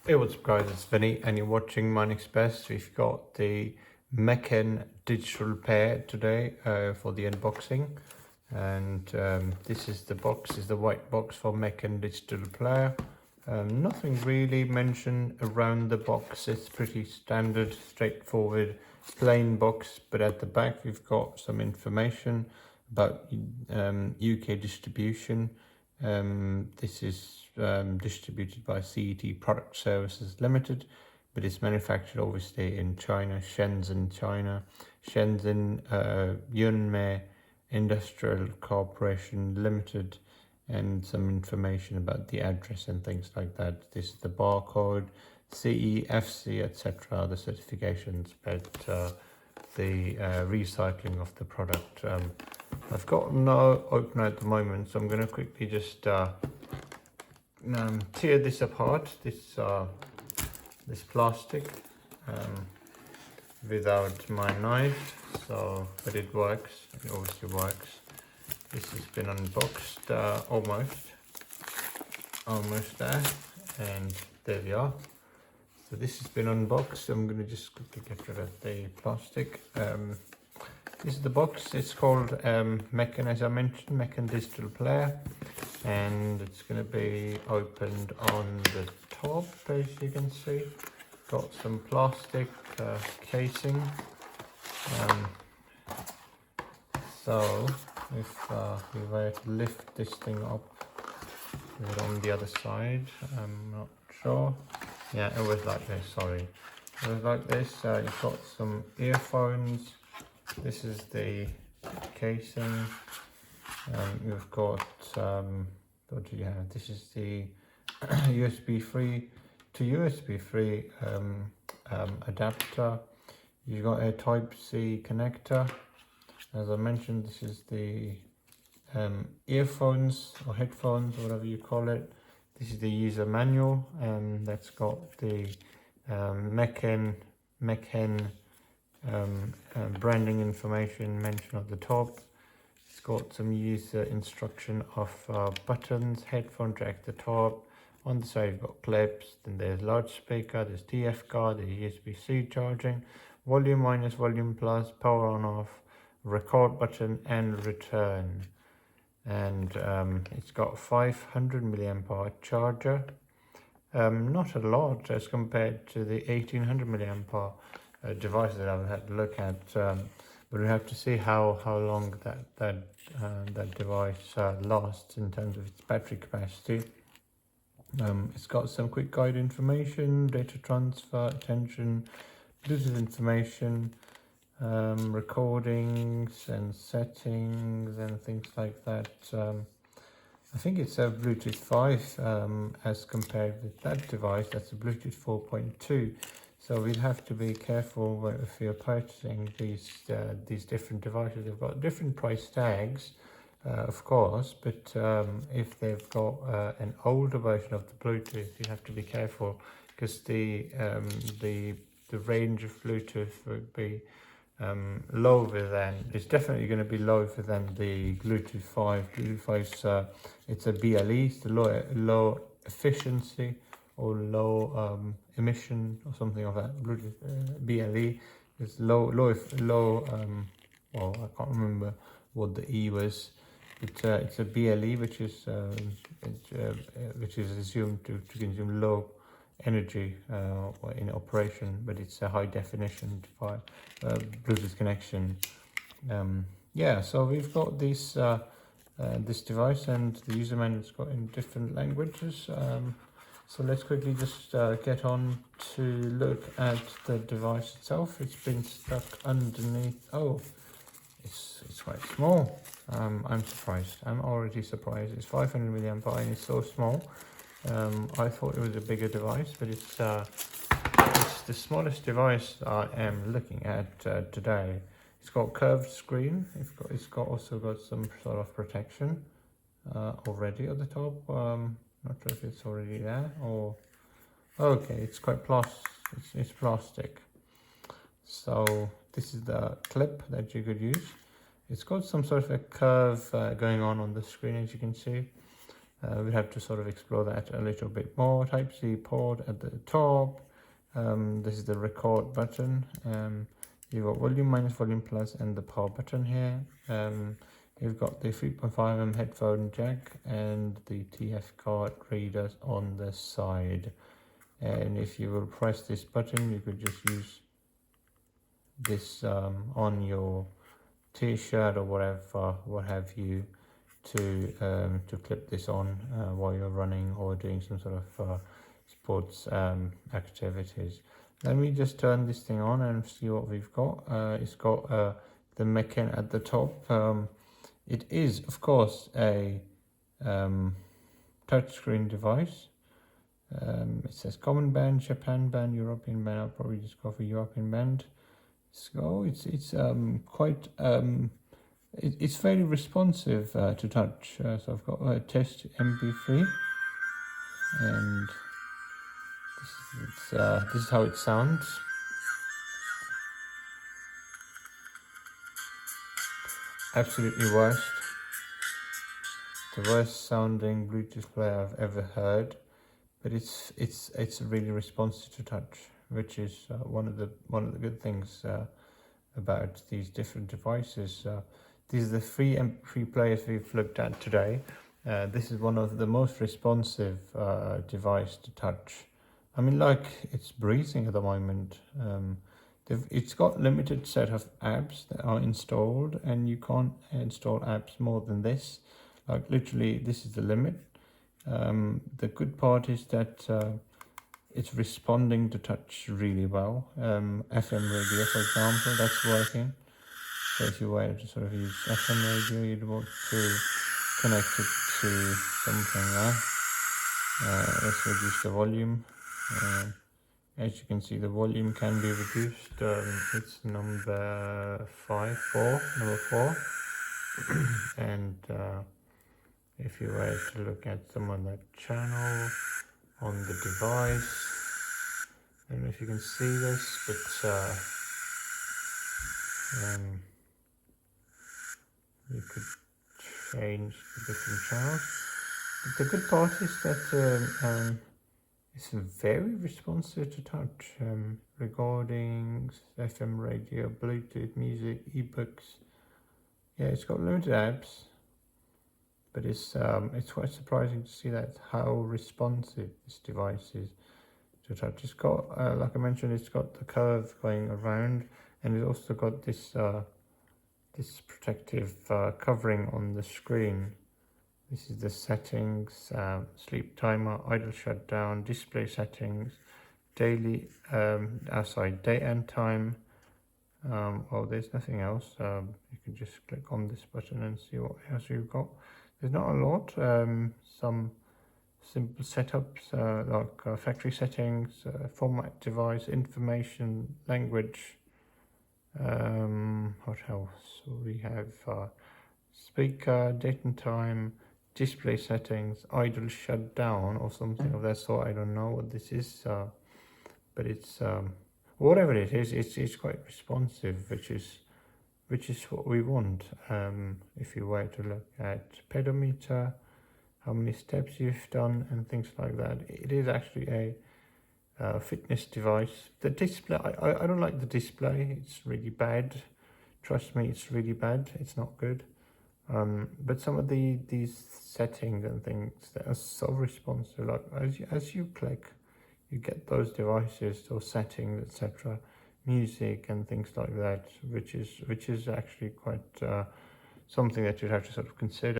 Hey, what's up guys, it's Vinny and you're watching My Next Best. We've got the Mechen digital pair today for the unboxing, and this is the box, is the white box for Mechen digital player. Nothing really mentioned around the box. It's pretty standard, straightforward, plain box, but at the back we've got some information about UK distribution. This is distributed by CET Product Services Limited, but it's manufactured obviously in China, Shenzhen, China. Shenzhen Yunmei Industrial Corporation Limited, and some information about the address and things like that. This is the barcode, CE, FC, etc., the certifications, but the recycling of the product. I've got no opener at the moment, so I'm going to quickly just tear this apart, this plastic, without my knife. So, but it works. It obviously works. This has been unboxed, almost there, and there we are. So this has been unboxed. I'm going to just quickly get rid of the plastic. This is the box. It's called Mechen, as I mentioned, Mechen digital player, and it's going to be opened on the top, as you can see. Got some plastic casing. So if we were to lift this thing up, with it on the other side, I'm not sure. Yeah, it was like this, sorry. It was like this. You've got some earphones. This is the casing. You've got, what do you have? This is the USB 3 to USB 3 adapter. You've got a Type-C connector. As I mentioned, this is the earphones or headphones, whatever you call it. This is the user manual, and that's got the Mechen branding information mentioned at the top. It's got some user instruction of buttons, headphone jack at the top. On the side you've got clips, then there's loudspeaker, there's TF card, there's USB-C charging, volume minus, volume plus, power on off, record button, and return. And it's got 500 milliamp hour charger. Not a lot as compared to the 1800 milliamp hour device that I've had to look at, but we have to see how long that device lasts in terms of its battery capacity. It's got some quick guide information, data transfer, attention, Bluetooth information, recordings and settings and things like that. I think it's a Bluetooth 5 as compared with that device. That's a Bluetooth 4.2. So we'd have to be careful if you're purchasing these different devices. They've got different price tags, of course, but if they've got an older version of the Bluetooth, you have to be careful, because the range of Bluetooth would be lower than, it's definitely going to be lower than the Bluetooth 5. Bluetooth 5 it's a BLE, it's the low efficiency or low emission or something of that. Bluetooth BLE is low. Well, I can't remember what the E was. It's a BLE, which is assumed to consume low energy in operation, but it's a high definition Bluetooth connection. Yeah, so we've got this device, and the user manual's got in different languages. So let's quickly just get on to look at the device itself. It's been stuck underneath. Oh, it's quite small. I'm surprised. I'm already surprised. It's 500 milliamp hour and it's so small. I thought it was a bigger device, but it's the smallest device I am looking at today. It's got curved screen. It's also got some sort of protection already at the top. Not sure if it's already there or okay. It's quite it's plastic. So this is the clip that you could use. It's got some sort of a curve going on the screen, as you can see. we'll have to sort of explore that a little bit more. Type-C port at the top. This is the record button. You've got volume minus, volume plus, and the power button here. You've got the 3.5mm headphone jack and the TF card readers on the side. And if you will press this button, you could just use this on your t-shirt or whatever, what have you, to clip this on while you're running or doing some sort of sports activities. Let me just turn this thing on and see what we've got. It's got the Mechen at the top. It is, of course, a touchscreen device. It says common band, Japan band, European band. I'll probably just go for European band. So it's quite it's very responsive to touch. So I've got a test MP3, and this is how it sounds. Absolutely the worst sounding Bluetooth player I've ever heard, but it's really responsive to touch, which is one of the good things about these different devices. These are the 3 MP3 players we've looked at today. This is one of the most responsive device to touch. I mean, like, it's breathing at the moment. It's got limited set of apps that are installed, and you can't install apps more than this. Like, literally, this is the limit. The good part is that it's responding to touch really well. FM radio, for example, that's working. So if you were to sort of use FM radio, you'd want to connect it to something there. Let's reduce the volume. As you can see, the volume can be reduced. It's number 4. And if you were to look at some of that channel on the device, I don't know if you can see this, but you could change the different channels. But the good part is that it's very responsive to touch. Recordings, FM radio, Bluetooth, music, ebooks. Yeah, it's got limited apps, but it's quite surprising to see that how responsive this device is to touch. It's got, like I mentioned, it's got the curve going around, and it's also got this this protective covering on the screen. This is the settings, sleep timer, idle shutdown, display settings, daily, day and time. Oh, there's nothing else. You can just click on this button and see what else you've got. There's not a lot. Some simple setups like factory settings, format device, information, language. What else? We have speaker, date and time, display settings, idle shutdown or something of that sort. I don't know what this is, but it's whatever it is, it's quite responsive, which is what we want. If you were to look at pedometer, how many steps you've done and things like that, it is actually a fitness device. The display, I don't like the display. It's really bad. Trust me, it's really bad. It's not good. But some of these settings and things that are so responsive, like as you click, you get those devices or settings, etc., music and things like that, which is actually quite something that you'd have to sort of consider.